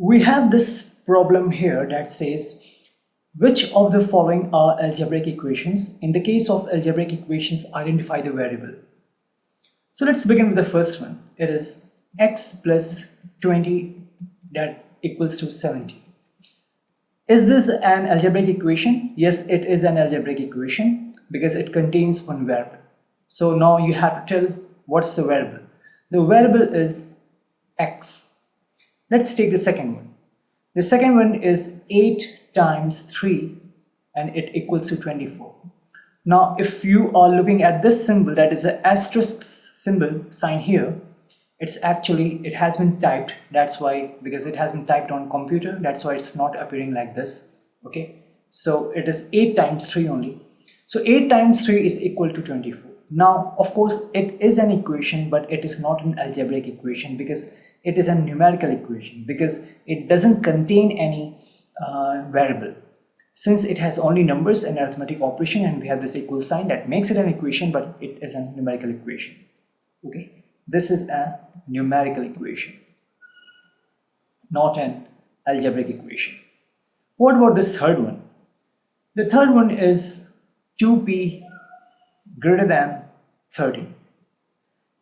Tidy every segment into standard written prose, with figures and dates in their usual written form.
we have this problem here that says which of the following are algebraic equations. In the case of algebraic equations, identify the variable. So let's begin with the first one. It is x plus 20 that equals to 70. Is this an algebraic equation? Yes, it is an algebraic equation because it contains one variable. So now you have to tell what's the variable. The variable is x. Let's take the second one. The second one is 8 times 3 and it equals to 24. Now if you are looking at this symbol, that is an asterisk symbol sign here, it has been typed. That's why, because it has been typed on computer, that's why it's not appearing like this. Okay, so it is 8 times 3 only. So 8 times 3 is equal to 24. Now of course it is an equation, but it is not an algebraic equation because it is a numerical equation, because it doesn't contain any variable. Since it has only numbers and arithmetic operation and we have this equal sign, that makes it an equation, but it is a numerical equation. Okay, this is a numerical equation, not an algebraic equation. What about this third one? The third one is 2p greater than 30.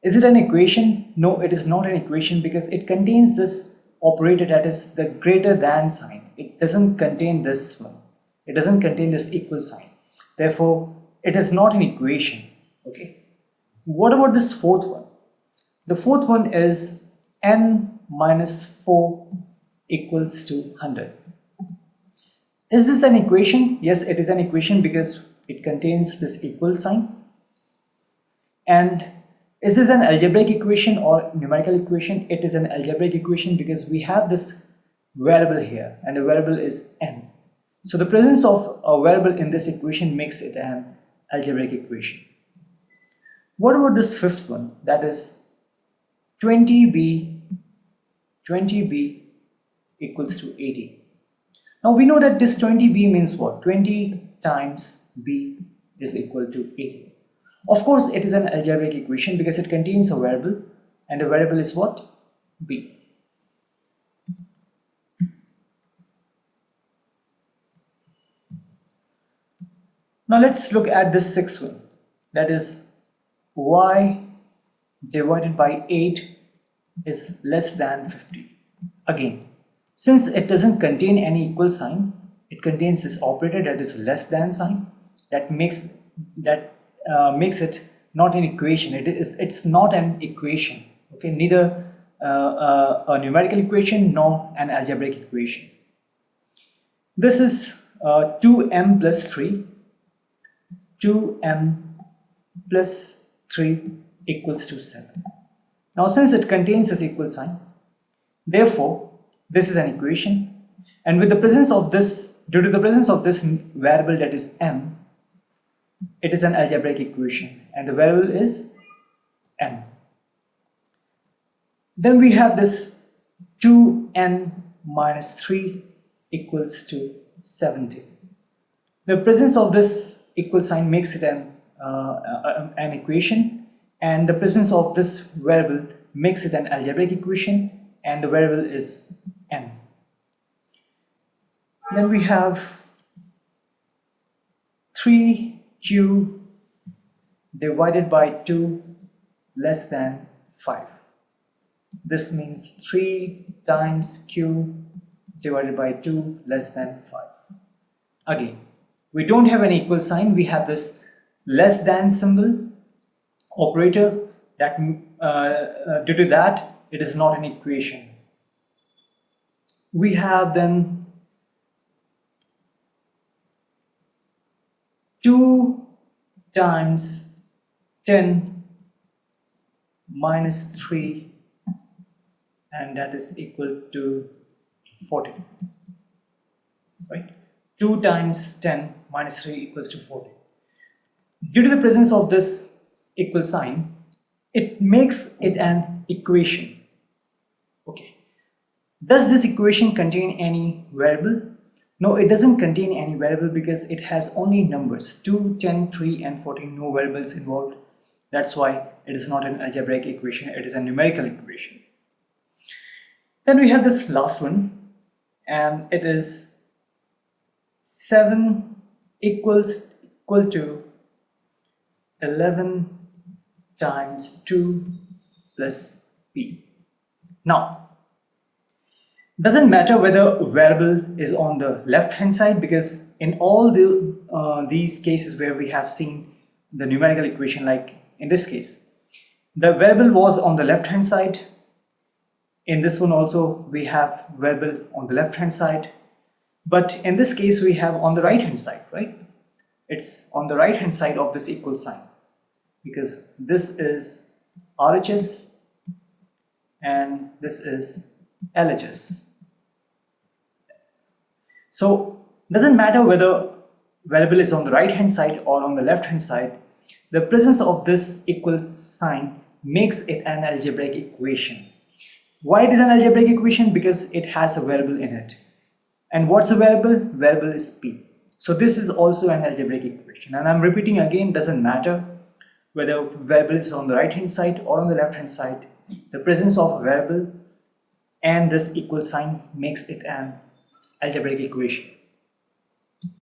Is it an equation? No, it is not an equation because it contains this operator, that is the greater than sign. It doesn't contain this one. It doesn't contain this equal sign. Therefore, it is not an equation. Okay. What about this fourth one? The fourth one is n minus 4 equals to 100. Is this an equation? Yes, it is an equation because it contains this equal sign. And is this an algebraic equation or numerical equation? It is an algebraic equation because we have this variable here and the variable is n. So the presence of a variable in this equation makes it an algebraic equation. What about this fifth one? That is 20b equals to 80. Now we know that this 20b means what? 20 times b is equal to 80. Of course, it is an algebraic equation because it contains a variable and the variable is what? B. Now let's look at this sixth one. That is y divided by 8 is less than 50. Again, since it doesn't contain any equal sign, it contains this operator, that is less than sign, that makes it not an equation. It's not an equation. Okay, neither a numerical equation nor an algebraic equation. This is 2m plus 3. 2m plus 3 equals to 7. Now since it contains this equal sign, therefore this is an equation, and with the presence of this, due to the presence of this variable, that is m, it is an algebraic equation and the variable is m. Then we have this 2n minus 3 equals to 70. The presence of this equal sign makes it an equation, and the presence of this variable makes it an algebraic equation, and the variable is n. Then we have 3q divided by 2 less than 5. This means 3 times q divided by 2 less than 5. Again, we don't have an equal sign, we have this less than symbol operator, that due to that it is not an equation. We have then 2 times 10 minus 3 and that is equal to 40, right? 2 times 10 minus 3 equals to 40. Due to the presence of this equal sign, it makes it an equation. Okay. Does this equation contain any variable? No, it doesn't contain any variable because it has only numbers 2, 10, 3 and 14, no variables involved. That's why it is not an algebraic equation, it is a numerical equation. Then we have this last one, and it is 7 equal to 11 times 2 plus p. Now, doesn't matter whether variable is on the left hand side, because in all these cases where we have seen the numerical equation, like in this case, the variable was on the left hand side. In this one also we have variable on the left hand side, but in this case we have on the right hand side, right? It's on the right hand side of this equal sign, because this is RHS and this is LHS. So doesn't matter whether variable is on the right hand side or on the left hand side, the presence of this equal sign makes it an algebraic equation. Why it is an algebraic equation? Because it has a variable in it. And what's a variable? Variable is p. So this is also an algebraic equation, and I'm repeating again, doesn't matter whether variable is on the right hand side or on the left hand side, the presence of a variable and this equal sign makes it an algebraic equation.